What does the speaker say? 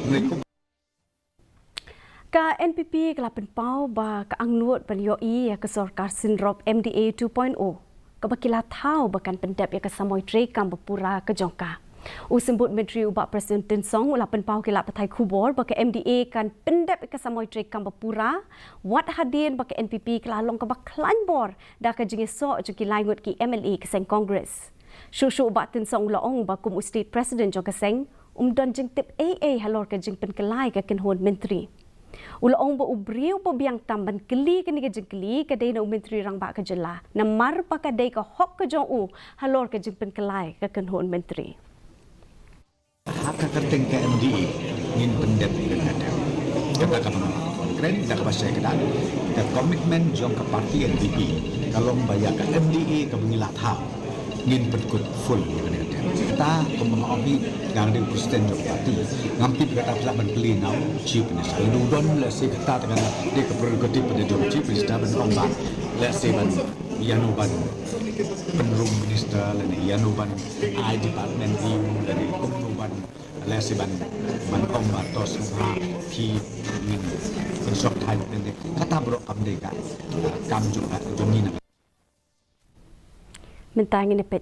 mereka Ka NPP kelapan pau ba ka angnut ban yoi ya ke sorkar sindrop MDA 2.0 ka bakila tau bakan pendap ya ke samoi tre kam bepura ke jongka. Symbud Myntri ubak Prestone Tynsong ulapan pau kilap patai kubor baka MDA kan pendap ya ke samoi tre kam bepura wat hadin baka NPP kelalong ka baklan bor da ka jingesok jo kilai ngut ki MLA ke seng Congress. Shushu ubak Tynsong ulaong ba kum State President jo ke seng don Jingtip AA Halor ke jingpen kelai ke kenhon Myntri. Ulaong ba ubriu pa biang tamban keli kini ke jengkeli ke day na Myntri Rangbah ke jela namar pa ka day ka hok ke jong u Halor ke jengpen kelai ke kenhon Myntri. hak kerteng ke MDA ngin pendep dengan ada kata kamu keren dah bahasa kita dan komitmen jong ke parti NPP kalau bayar ke MDA ke mengilat hal ngin perkut full dengan ada kita pembangun yang ada Prestone jong parti ngampi kata pelaban beli nau chief ni saya dudon lah si kata dengan dia ke prerogatif pada jong chief minister ban Rangbah lah si ban Yanuban penerum minister dan Yanuban I department view dari Yanuban lah si ban Rangbah tos ki ngin insok thai ni kata bro kam juga jong ni Mentang ini peti